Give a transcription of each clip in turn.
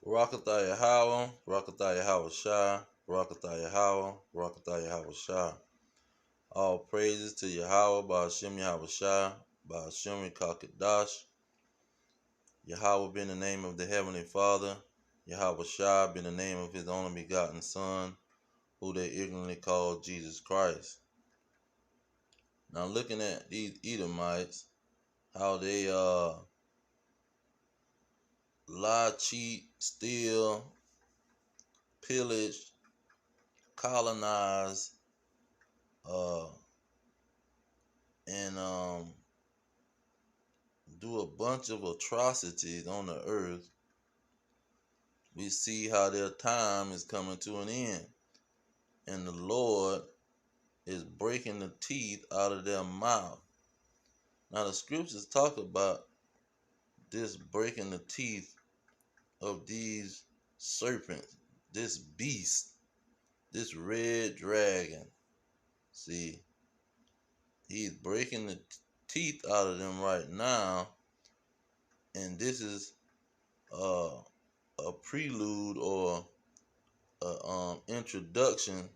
Barakatah Yahweh, Barakatah Yahweh Shah, Barakatah Yahweh, Barakatah Yahweh Shah. All praises to Yahweh, Ba'ashem Yahweh Shah, Ba'ashem Kakadash. Yahweh being the name of the Heavenly Father, Yahweh Shah being the name of His only begotten Son, who they ignorantly call Jesus Christ. Now looking at these Edomites, how they lie, cheat, steal, pillage, colonize, uh, and do a bunch of atrocities on the earth, we see how their time is coming to an end. And the Lord is breaking the teeth out of their mouth. Now the scriptures talk about this breaking the teeth of these serpents, this beast, this red dragon. See, he's breaking the teeth out of them right now, and this is a prelude or a introduction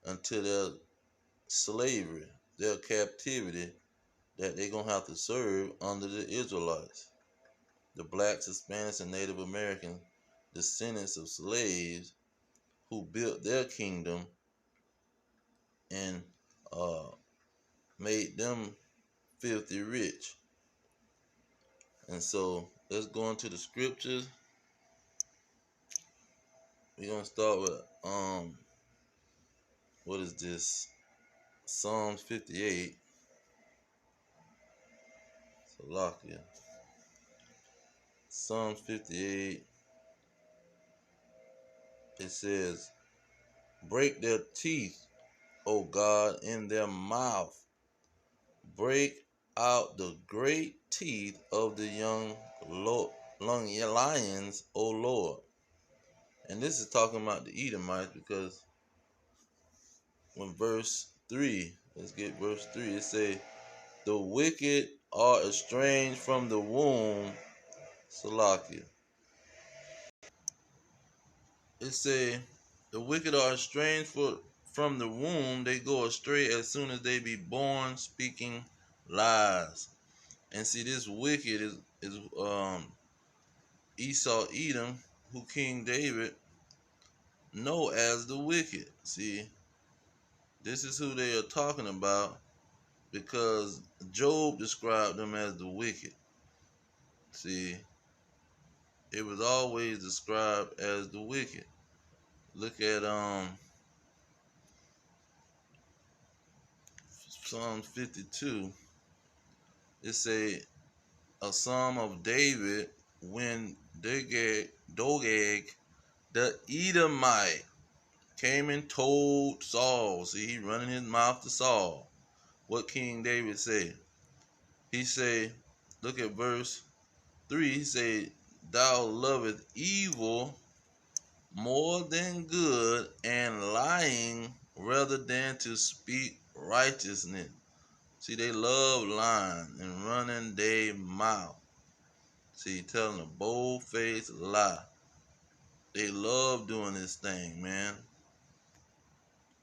unto their slavery, their captivity that they're gonna have to serve under the Israelites, the blacks, Hispanics, and Native American descendants of slaves who built their kingdom and made them filthy rich. And so let's go into the scriptures. We're gonna start with what is this? Psalms 58. Salakia. Psalms 58. It says, break their teeth, O God, in their mouth. Break out the great teeth of the young lions, O Lord. And this is talking about the Edomites, because when verse 3, let's get verse 3, it says, the wicked are estranged from the womb. Salakia. It say, the wicked are estranged from the womb. They go astray as soon as they be born, speaking lies. And see, this wicked is Esau, Edom, who King David know as the wicked. See, this is who they are talking about, because Job described them as the wicked. See, it was always described as the wicked. Look at Psalm 52. It say, a psalm of David when Dogeg the Edomite came and told Saul. See, he running his mouth to Saul. What King David said? He say, look at verse 3. He say, thou lovest evil more than good, and lying rather than to speak righteousness. See, they love lying and running their mouth. See, telling a bold-faced lie. They love doing this thing, man.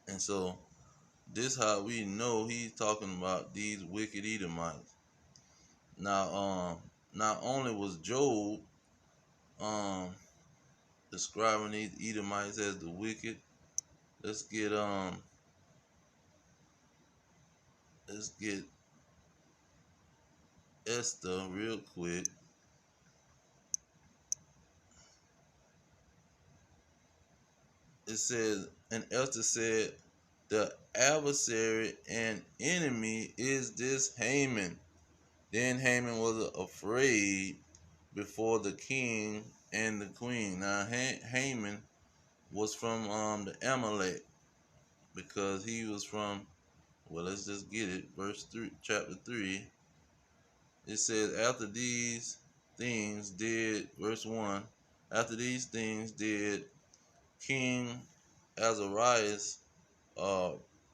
And so this how we know he's talking about these wicked Edomites. Now, not only was Job describing these Edomites as the wicked, let's get Esther real quick. It says, and Esther said, the adversary and enemy is this Haman. Then Haman was afraid before the king and the queen. Now Haman was from the Amalek, because he was from, well, let's just get it. Verse 3, chapter 3. It says, after these things did, verse 1, after these things did King Azarias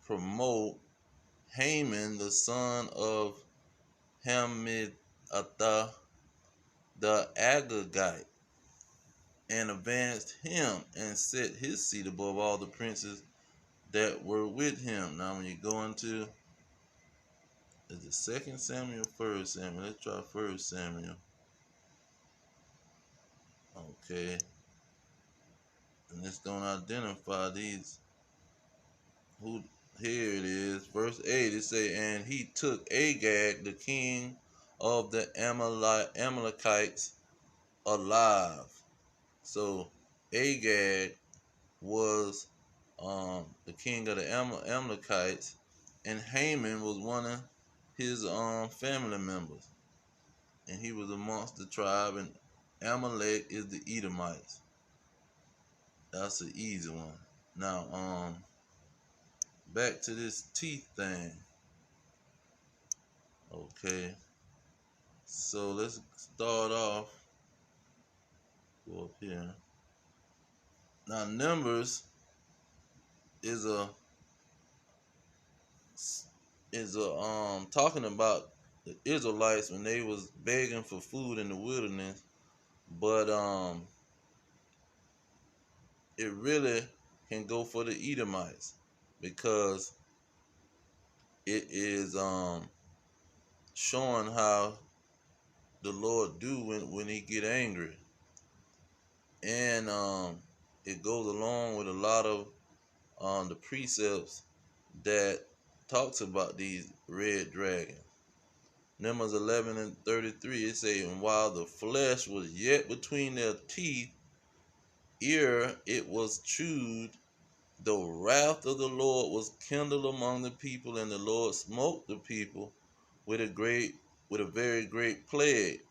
promote Haman, the son of Hammedatha the Agagite, and advanced him and set his seat above all the princes that were with him. Now when you go into, is it 2 Samuel, 1 Samuel? Let's try 1 Samuel. Okay. And it's going to identify these. Who? Here it is. Verse 8, it say, and he took Agag, the king of the Amalekites, alive. So Agag was the king of the Amalekites, and Haman was one of his family members, and he was amongst the tribe, and Amalek is the Edomites. That's an easy one. Now back to this teeth thing. Okay, so let's start off. Go up here. Now Numbers is a talking about the Israelites when they was begging for food in the wilderness, but it really can go for the Edomites because it is showing how the Lord do when he get angry, and it goes along with a lot of the precepts that talks about these red dragons. Numbers 11 and 33, it say, and while the flesh was yet between their teeth, ere it was chewed, the wrath of the Lord was kindled among the people, and the Lord smote the people with a very great plague.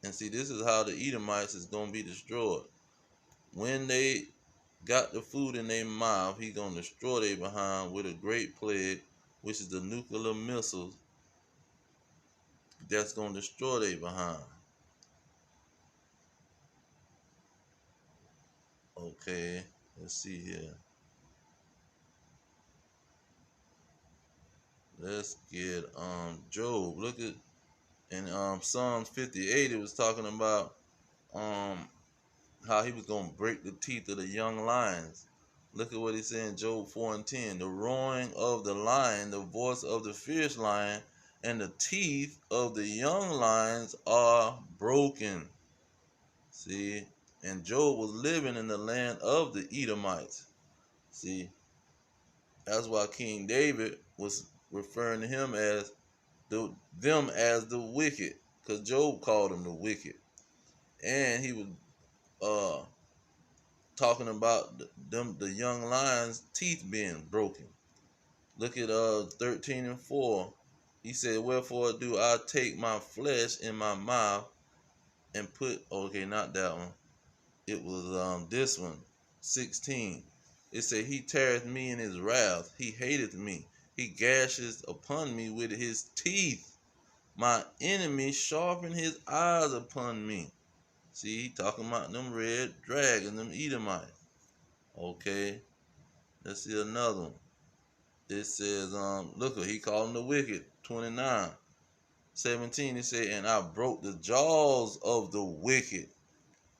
And see, this is how the Edomites is gonna be destroyed. When they got the food in their mouth, he gonna destroy their behind with a great plague, which is the nuclear missiles that's gonna destroy their behind. Okay, let's see here. Let's get Job. Look at in Psalms 58, it was talking about how he was gonna break the teeth of the young lions. Look at what he said in Job 4 and 10. The roaring of the lion, the voice of the fierce lion, and the teeth of the young lions are broken. See, and Job was living in the land of the Edomites. See, that's why King David was referring to him as them as the wicked, because Job called them the wicked, and he was talking about the young lions' teeth being broken. Look at 13 and 4. He said, wherefore do I take my flesh in my mouth and put, okay, not that one. It was this one, 16. It said, he teareth me in his wrath. He hateth me. He gashes upon me with his teeth. My enemy sharpen his eyes upon me. See, he talking about them red dragons, them Edomites. Okay, let's see another one. It says, look, he called them the wicked. 29, 17. He said, and I broke the jaws of the wicked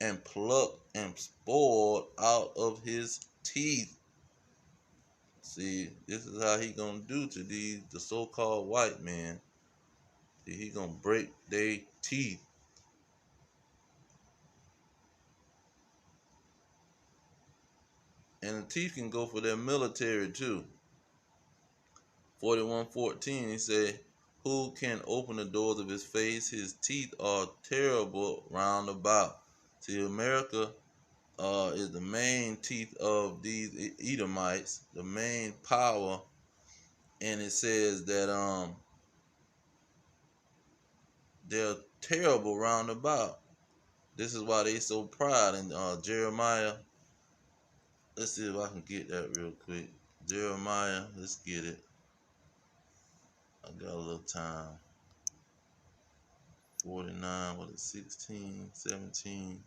and plucked and spoiled out of his teeth. See, this is how he gonna do to the so-called white man. See, he gonna break their teeth. And the teeth can go for their military too. 41:14, he said, who can open the doors of his face? His teeth are terrible round about. See, America is the main teeth of these Edomites, the main power, and it says that they're terrible round about. This is why they so proud. In Jeremiah, let's see if I can get that real quick. Jeremiah, let's get it. I got a little time. 49, what is 16, 17.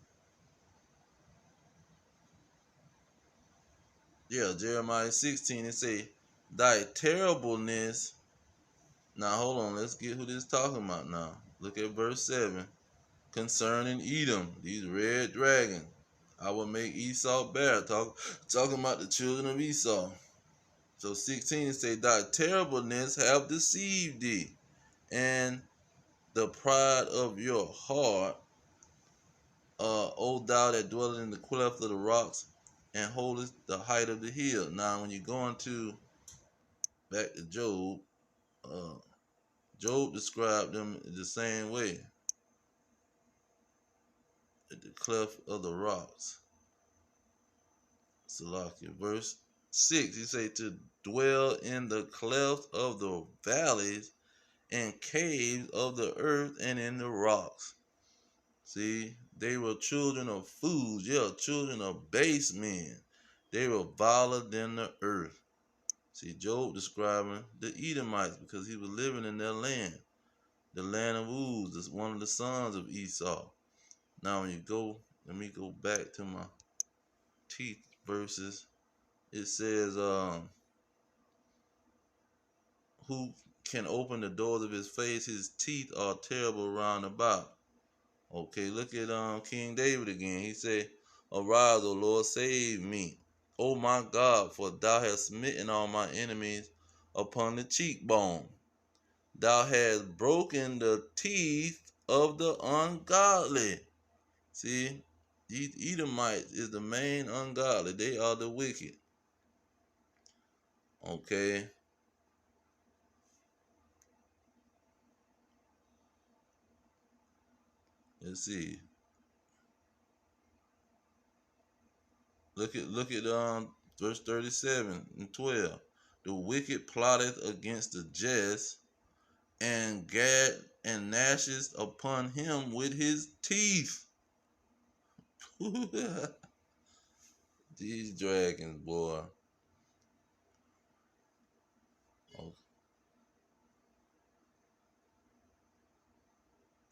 Yeah, Jeremiah 16, it say, thy terribleness. Now hold on, let's get who this is talking about now. Look at verse 7. Concerning Edom, these red dragons. I will make Esau bear. Talking about the children of Esau. So 16 say, thy terribleness have deceived thee, and the pride of your heart, O thou that dwellest in the cleft of the rocks, and holdest the height of the hill. Now, when you go into back to Job, uh, Job described them the same way, at the cleft of the rocks. Salakia. Verse 6, he say, to dwell in the cleft of the valleys and caves of the earth and in the rocks. See, they were children of fools, yeah, children of base men. They were viler than the earth. See, Job describing the Edomites because he was living in their land, the land of Uz, is one of the sons of Esau. Now, when you go, let me go back to my teeth verses. It says, who can open the doors of his face? His teeth are terrible round about. Okay, look at King David again. He said, arise, O Lord, save me. O my God, for thou hast smitten all my enemies upon the cheekbone. Thou hast broken the teeth of the ungodly. See, these Edomites is the main ungodly. They are the wicked. Okay. Let's see. Look at verse 37 and 12. The wicked plotteth against the just, and Gad and gnashes upon him with his teeth. These dragons, boy. Oh,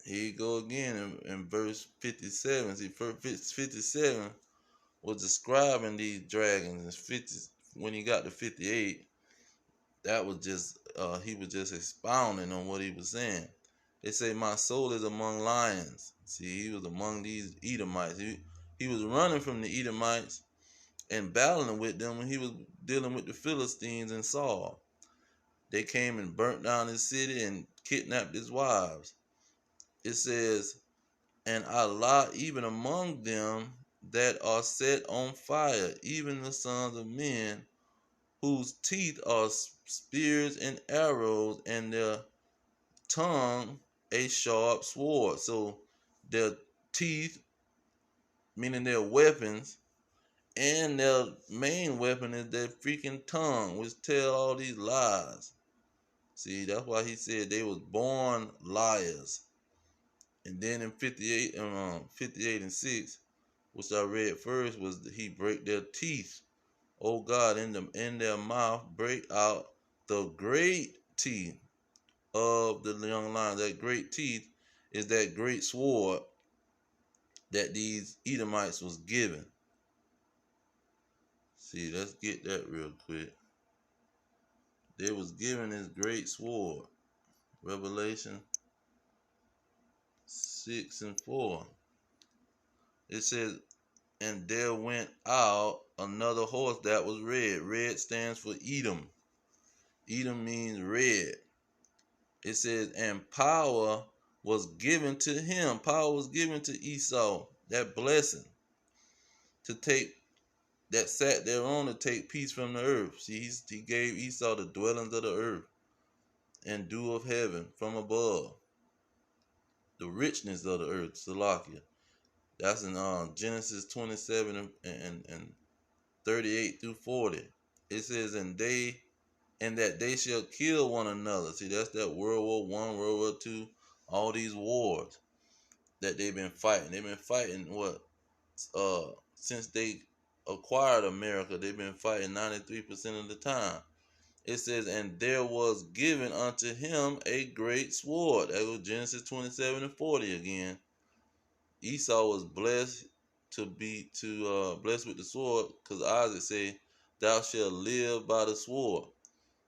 here you go again in verse 57. See, verse 57 was describing these dragons. And 50, when he got to 58, that was just he was just expounding on what he was saying. They say, my soul is among lions. See, he was among these Edomites. He was running from the Edomites and battling with them when he was dealing with the Philistines and Saul. They came and burnt down his city and kidnapped his wives. It says, and I lie even among them that are set on fire, even the sons of men, whose teeth are spears and arrows, and their tongue a sharp sword. So their teeth, meaning their weapons, and their main weapon is their freaking tongue, which tell all these lies. See, that's why he said they was born liars. And then in 58 and 6, which I read first, was he break their teeth. Oh God, in their mouth break out the great teeth of the young lion. That great teeth is that great sword that these Edomites was given. See, let's get that real quick. They was given this great sword. Revelation 6 and 4. It says, and there went out another horse that was red. Red stands for Edom. Edom means red. It says, and power was given to him. Power was given to Esau, that blessing, to take, that sat thereon to take peace from the earth. See, he gave Esau the dwellings of the earth and dew of heaven from above, the richness of the earth, Salakia. That's in Genesis 27 and 38 through 40. It says, and that they shall kill one another. See, that's that World War I, World War II, all these wars that they've been fighting. They've been fighting since they acquired America, they've been fighting 93% of the time. It says, and there was given unto him a great sword. That was Genesis 27 and 40 again. Esau was blessed blessed with the sword, because Isaac said, thou shalt live by the sword.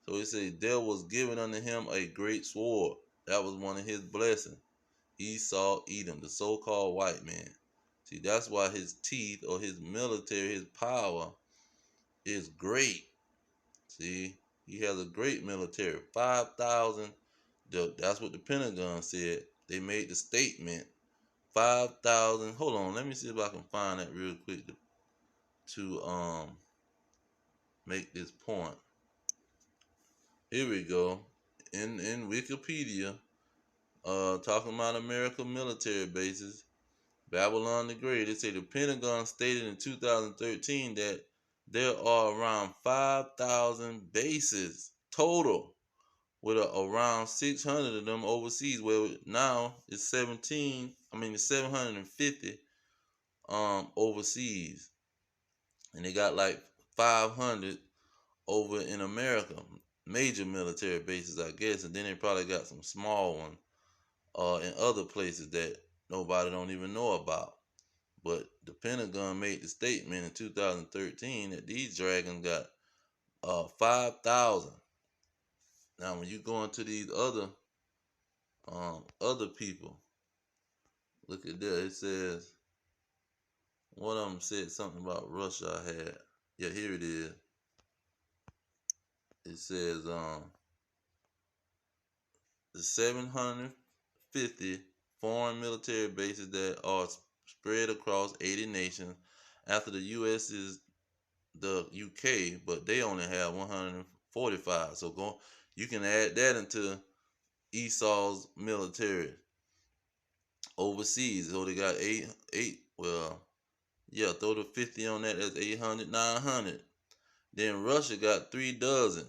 So he said, there was given unto him a great sword. That was one of his blessings. Esau, Edom, the so-called white man. See, that's why his teeth or his military, his power is great. See, he has a great military. 5,000. That's what the Pentagon said. They made the statement. 5,000. Hold on, let me see if I can find that real quick to make this point. Here we go. In Wikipedia, talking about American military bases, Babylon the Great. They say the Pentagon stated in 2013 that there are around 5,000 bases total, with around 600 of them overseas. Where now it's 750 overseas, and they got like 500 over in America, major military bases, I guess, and then they probably got some small ones in other places that nobody don't even know about. But the Pentagon made the statement in 2013 that these dragons got 5,000. Now, when you go into these other people, look at that. It says one of them said something about Russia. I had, yeah, here it is. It says the 750 foreign military bases that are spread across 80 nations. After the U.S. is the UK, but they only have 145. So you can add that into Esau's military overseas. So they got eight. Well, yeah, throw the 50 on that. That's 800, 900. Then Russia got 3 dozen.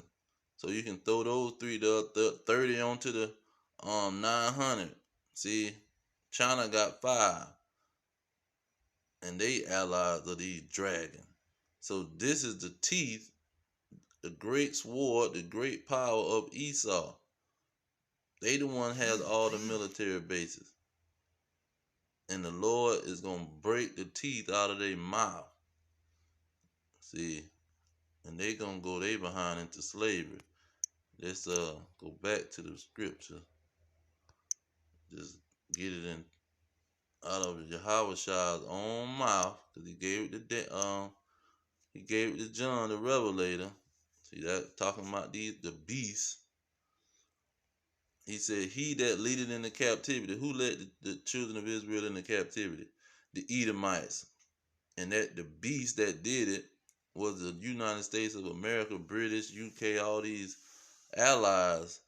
So you can throw those 30 onto the 900. See, China got 5, and they allies of these dragons. So this is the teeth, the great sword, the great power of Esau. They the one has all the military bases. And the Lord is going to break the teeth out of their mouth. See, and they going to go they behind into slavery. Let's go back to the scripture. Just get it in out of Yahweh's own mouth, because he gave it to John the Revelator. See that talking about the beasts. He said, "He that leadeth into captivity." Who led the children of Israel into captivity? The Edomites. And that the beast that did it was the United States of America, British, UK, all these allies,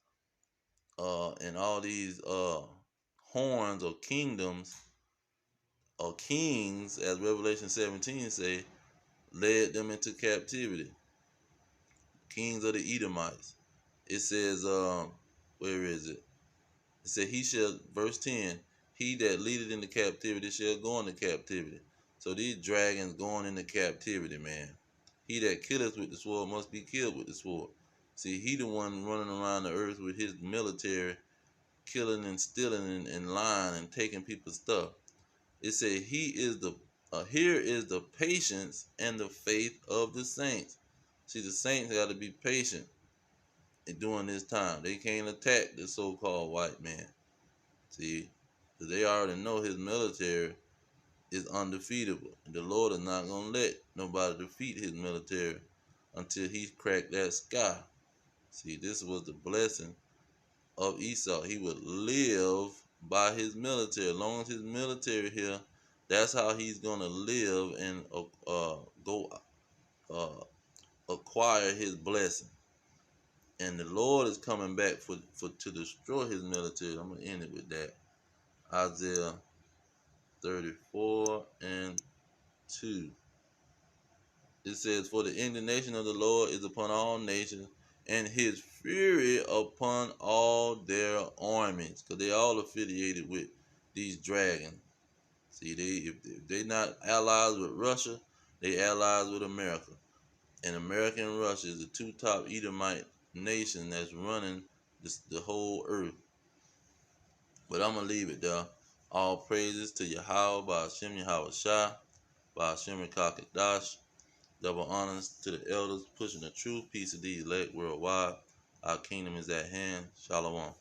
and all these horns or kingdoms or kings, as Revelation 17 say, led them into captivity. Kings of the Edomites. It says, where is it? It said, he shall, verse 10, he that leadeth into captivity shall go into captivity. So these dragons going into captivity, man. He that killeth with the sword must be killed with the sword. See, he the one running around the earth with his military, killing and stealing and lying and taking people's stuff. It said, here is the patience and the faith of the saints. See, the saints got to be patient during this time. They can't attack the so-called white man. See, because they already know his military is undefeatable. And the Lord is not going to let nobody defeat his military until he's cracked that sky. See, this was the blessing of Esau. He would live by his military. As long as his military here, that's how he's going to live and go acquire his blessing. And the Lord is coming back to destroy his military. I'm going to end it with that. Isaiah 34:2. It says, "For the indignation of the Lord is upon all nations, and his fury upon all their armies." Because they all affiliated with these dragons. See, if they not allies with Russia, they allies with America. And America and Russia is the two top Edomite nations that's running the whole earth. But I'm going to leave it there. All praises to Yahweh, Ba'ashem Yahweh Shah, Ba'ashem Kakadash. Double honors to the elders pushing the truth. Peace of these elect worldwide. Our kingdom is at hand. Shalom.